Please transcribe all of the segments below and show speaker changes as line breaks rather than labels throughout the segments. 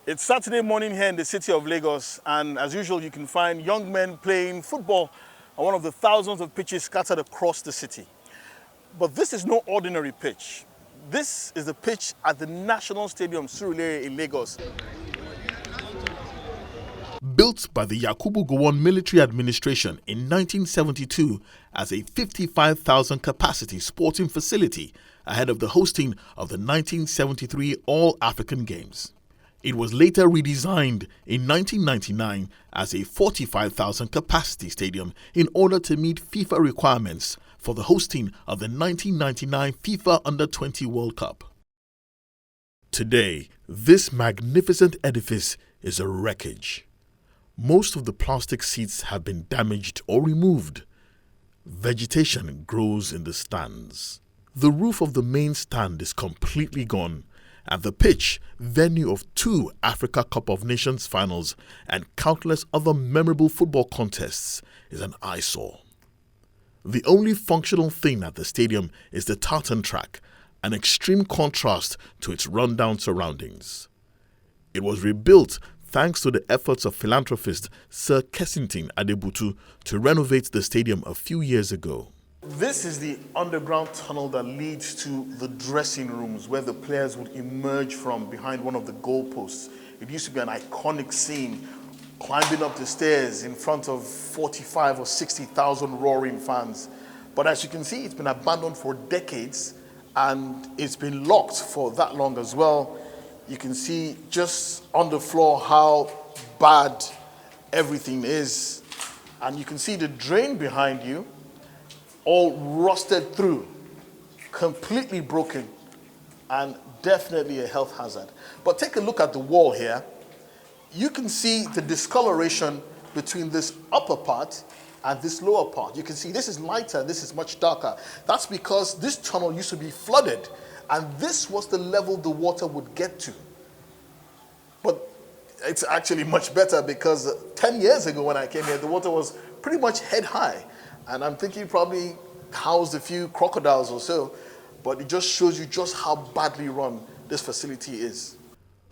It's Saturday morning here in the city of Lagos, and as usual, you can find young men playing football on one of the thousands of pitches scattered across the city. But this is no ordinary pitch. This is the pitch at the National Stadium Surulere in Lagos. Built by the Yakubu Gowon military administration in 1972 as a 55,000 capacity sporting facility ahead of the hosting of the 1973 All-African Games. It was later redesigned in 1999 as a 45,000 capacity stadium in order to meet FIFA requirements for the hosting of the 1999 FIFA Under-20 World Cup. Today, this magnificent edifice is a wreckage. Most of the plastic seats have been damaged or removed. Vegetation grows in the stands. The roof of the main stand is completely gone, and the pitch, venue of 2 Africa Cup of Nations finals and countless other memorable football contests, is an eyesore. The only functional thing at the stadium is the tartan track, an extreme contrast to its rundown surroundings. It was rebuilt thanks to the efforts of philanthropist Sir Kensington Adebutu to renovate the stadium a few years ago. This is the underground tunnel that leads to the dressing rooms where the players would emerge from behind one of the goalposts. It used to be an iconic scene, climbing up the stairs in front of 45 or 60,000 roaring fans. But as you can see, it's been abandoned for decades and it's been locked for that long as well. You can see just on the floor how bad everything is. And you can see the drain behind you, all rusted through, completely broken, and definitely a health hazard. But take a look at the wall here. You can see the discoloration between this upper part and this lower part. You can see this is lighter, this is much darker. That's because this tunnel used to be flooded, and this was the level the water would get to. But it's actually much better because 10 years ago when I came here, the water was pretty much head high. And I'm thinking probably housed a few crocodiles or so, but it just shows you just how badly run this facility is.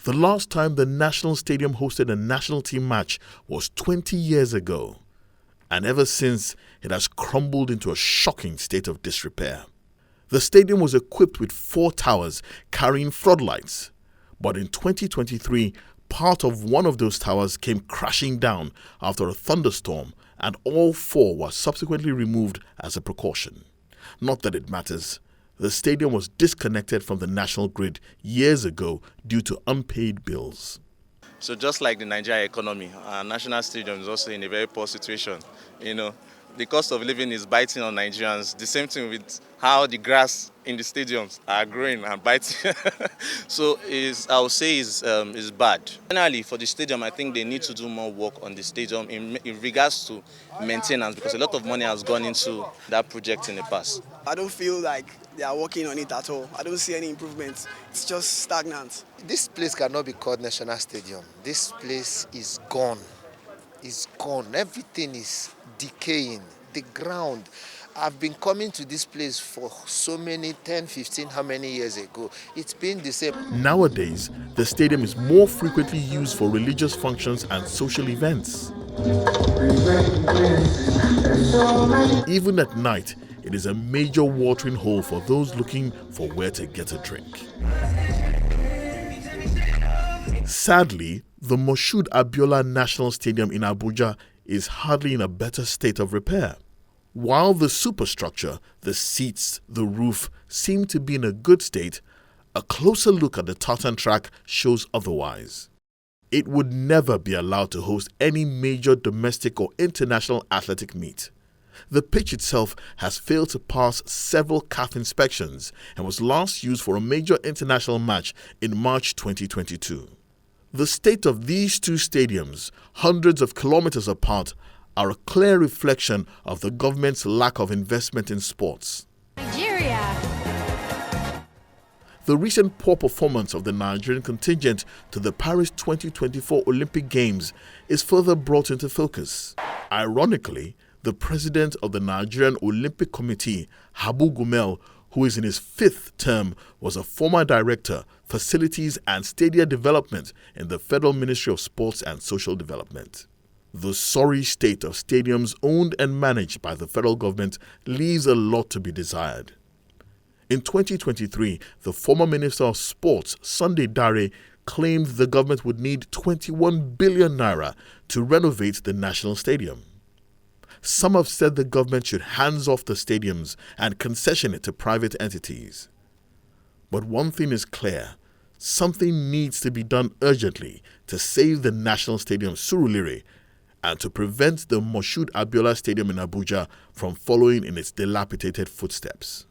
The last time the National Stadium hosted a national team match was 20 years ago. And ever since, it has crumbled into a shocking state of disrepair. The stadium was equipped with 4 towers carrying floodlights. But in 2023, part of one of those towers came crashing down after a thunderstorm, and all 4 were subsequently removed as a precaution. Not that it matters. The stadium was disconnected from the national grid years ago due to unpaid bills.
So just like the Nigerian economy, our national stadium is also in a very poor situation. The cost of living is biting on Nigerians. The same thing with how the grass in the stadiums are growing and biting. So I would say is bad. Finally, for the stadium, I think they need to do more work on the stadium in regards to maintenance, because a lot of money has gone into that project in the past.
I don't feel like they are working on it at all. I don't see any improvements. It's just stagnant.
This place cannot be called National Stadium. This place is gone. It's gone. Everything is decaying. The ground. I've been coming to this place for so many, 10, 15, how many years ago? It's been the same.
Nowadays, the stadium is more frequently used for religious functions and social events. Even at night, it is a major watering hole for those looking for where to get a drink. Sadly, the Moshood Abiola National Stadium in Abuja is hardly in a better state of repair. While the superstructure, the seats, the roof seem to be in a good state, a closer look at the tartan track shows otherwise. It would never be allowed to host any major domestic or international athletic meet. The pitch itself has failed to pass several CAF inspections and was last used for a major international match in March 2022. The state of these 2 stadiums, hundreds of kilometers apart, are a clear reflection of the government's lack of investment in sports.
Nigeria.
The recent poor performance of the Nigerian contingent to the Paris 2024 Olympic Games is further brought into focus. Ironically, the president of the Nigerian Olympic Committee, Habu Gumel, who is in his 5th term, was a former director Facilities and Stadia Development in the Federal Ministry of Sports and Social Development. The sorry state of stadiums owned and managed by the federal government leaves a lot to be desired. In 2023, the former Minister of Sports, Sunday Dare, claimed the government would need 21 billion naira to renovate the National Stadium. Some have said the government should hands off the stadiums and concession it to private entities. But one thing is clear, something needs to be done urgently to save the National Stadium Surulere and to prevent the Moshood Abiola Stadium in Abuja from following in its dilapidated footsteps.